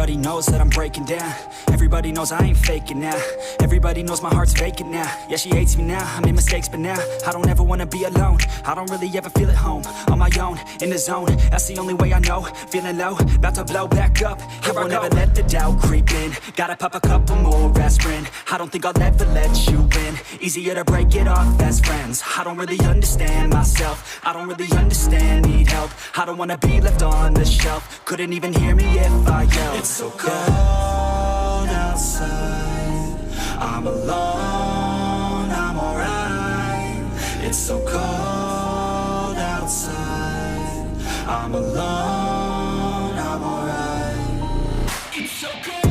Everybody knows that I'm breaking down. Everybody knows I ain't faking now. Everybody knows my heart's vacant now. Yeah, she hates me now, I made mistakes, but now I don't ever wanna be alone. I don't really ever feel at home. On my own, in the zone, that's the only way I know. Feeling low, about to blow back up. Here I won't ever let the doubt creep in. Gotta pop a couple more aspirin. I don't think I'll ever let you win. Easier to break it off as friends. I don't really understand myself. I don't really understand, need help. I don't wanna be left on the shelf. Couldn't even hear me if I yelled. It's so cold outside. I'm alone, I'm alright. It's so cold outside. I'm alone, I'm alright. It's so cold.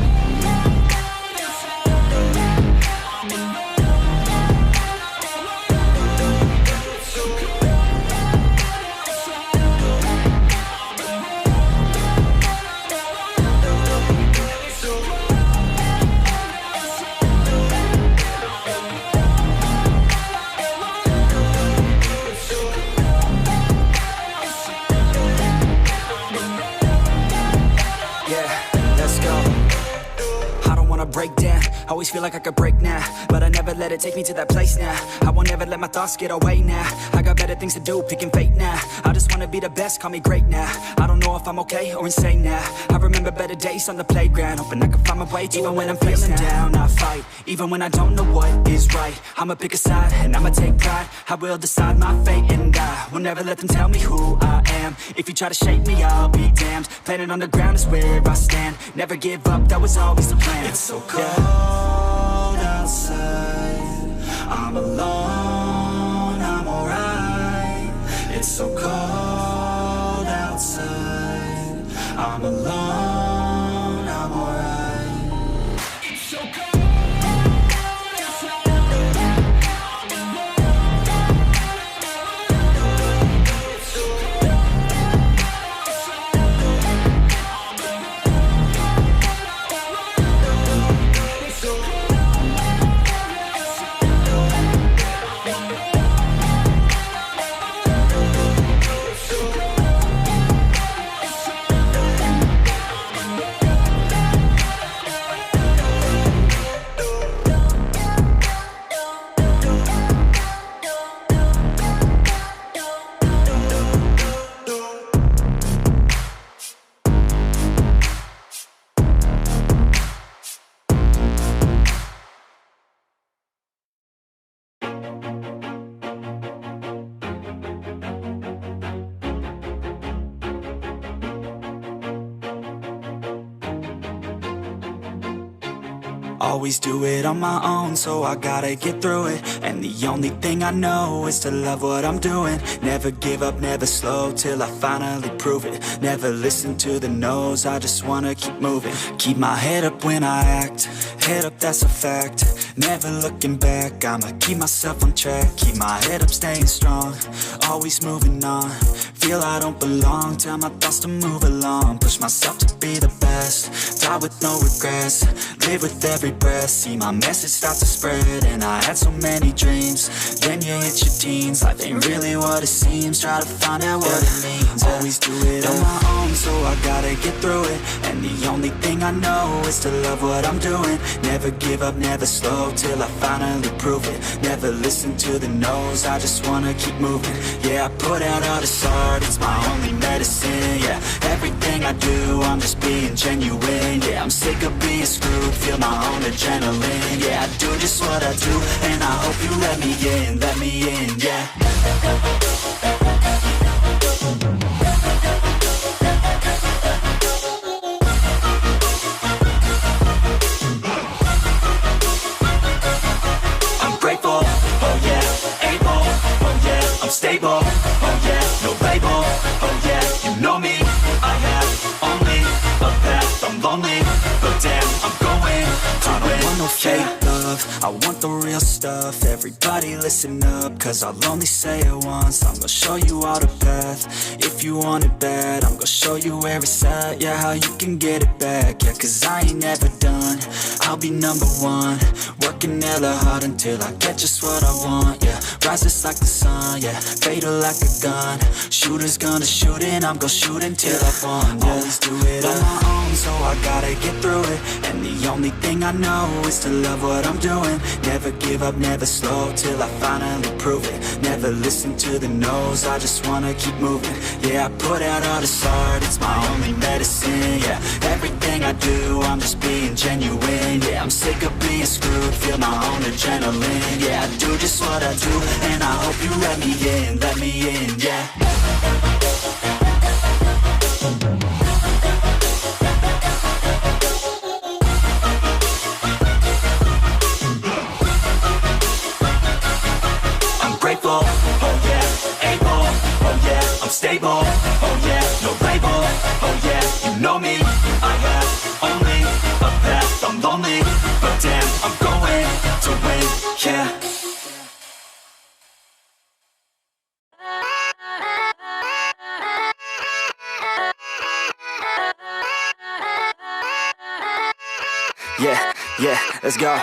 Break down, always feel like I could break now, but I never let it take me to that place now. I won't ever let my thoughts get away now. I got better things to do, picking fate now. I just wanna be the best, call me great now. I don't know if I'm okay or insane now. I remember better days on the playground, hoping I can find my way. Even when I'm feeling down, I fight. Even when I don't know what is right, I'ma pick a side and I'ma take pride. I will decide my fate and I will never let them tell me who I am. If you try to shake me, I'll be damned. Planet on the ground is where I stand. Never give up, that was always the plan. It's so cold outside. I'm alone, I'm alright. It's so cold outside. I'm alone, I'm alright. It's so cold. Always do it on my own, so I gotta get through it. And the only thing I know is to love what I'm doing. Never give up, never slow, till I finally prove it. Never listen to the no's, I just wanna keep moving. Keep my head up when I act, head up, that's a fact. Never looking back, I'ma keep myself on track. Keep my head up, staying strong, always moving on. Feel I don't belong, tell my thoughts to move along. Push myself to be the best, die with no regrets. Live with every breath, see my message start to spread. And I had so many dreams, then you hit your teens. Life ain't really what it seems, try to find out what it means. Always do it on my own, so I gotta get through it. And the only thing I know is to love what I'm doing. Never give up, never slow, till I finally prove it. Never listen to the no's, I just wanna keep moving. Yeah, I put out all this art, it's my only medicine. Yeah, everything I do, I'm just being genuine. Yeah, I'm sick of being screwed, feel my own adrenaline. Yeah, I do just what I do, and I hope you let me in, yeah. I'm grateful, oh yeah, able, oh yeah, I'm stable, oh yeah, no label, oh yeah, you know me, I have only a path, I'm lonely, but damn, I'm going to win. I don't want no fake love, love, I want the real stuff. Everybody listen up, cause I'll only say it once. I'm gonna show you all the path. If you want it bad, I'm gonna show you where it's at. Yeah, how you can get it back. Yeah, cause I ain't never done. I'll be number one, working hella hard until I get just what I want. Yeah, rises like the sun, yeah, fatal like a gun. Shooters gonna shoot and I'm gonna shoot until I won. Yeah, always do it on my own, so I gotta get through it. And the only thing I know is to love what I'm doing. Never give up, never slow, till I finally prove it. Never listen to the no's, I just wanna keep moving. Yeah, I put out all this art, it's my only medicine. Yeah, everything I do, I'm just being genuine. Yeah, I'm sick of being screwed, feel my own adrenaline. Yeah, I do just what I do, and I hope you let me in, yeah. Grateful, oh yeah, able, oh yeah, I'm stable, oh yeah, no label, oh yeah, you know me, I have only a path, I'm lonely, but damn, I'm going to win, yeah. Yeah, let's go.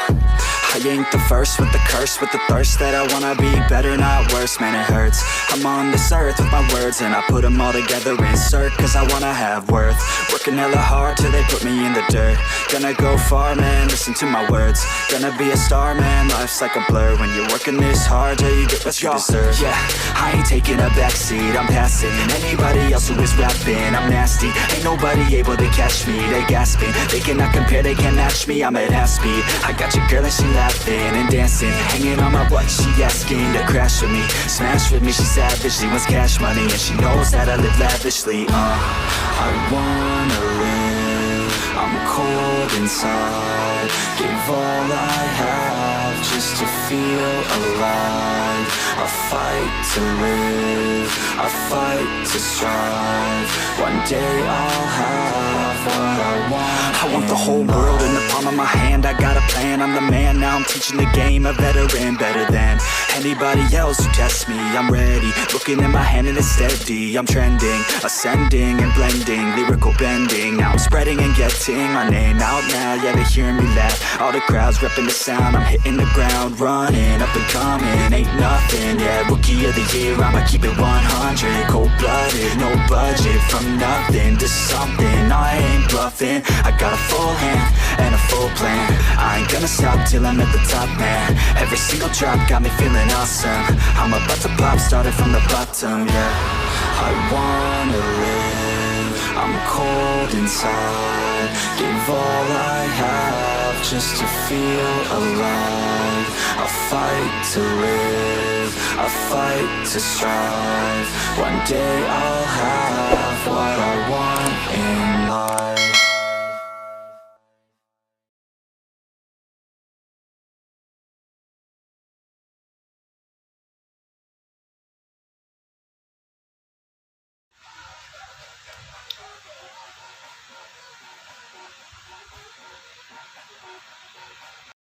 I ain't the first with the curse, with the thirst that I wanna be better, not worse, man it hurts. I'm on this earth with my words and I put them all together, insert, cause I wanna have worth. Working hella hard till they put me in the dirt. Gonna go far, man, listen to my words. Gonna be a star, man, life's like a blur. When you're working this hard, yeah, you get what you deserve. Yeah, I ain't taking a backseat, I'm passing anybody else who is rapping. I'm nasty, ain't nobody able to catch me. They gasping, they cannot compare, they can't match me. I'm at half speed, I got your girl and she laughing and dancing, hanging on my butt, she asking to crash with me, smash with me, she savage, she wants cash money, and she knows that I live lavishly. I wanna live, I'm cold inside, give all I have just to feel alive. I fight to live, I fight to strive, one day I'll have what I want. I want the whole world in the palm of my hand, I got a plan, I'm the man, now I'm teaching the game, a veteran, better than anybody else who tests me. I'm ready, looking at my hand and it's steady, I'm trending, ascending and blending, lyrical bending, now I'm spreading and getting my name out now, yeah they hearing me laugh, all the crowds repping the sound, I'm hitting the ground, running, up and coming, ain't nothing, yeah, rookie of the year, I'ma keep it 100, cold-blooded, no budget, from nothing to something, I ain't bluffing, I got a full hand and a full plan, I ain't gonna stop till I'm at the top, man, every single drop got me feeling awesome, I'm about to pop, started from the bottom, yeah, I wanna live, I'm cold inside, give all I have just to feel alive, I fight to live, I fight to strive, one day I'll have what I want.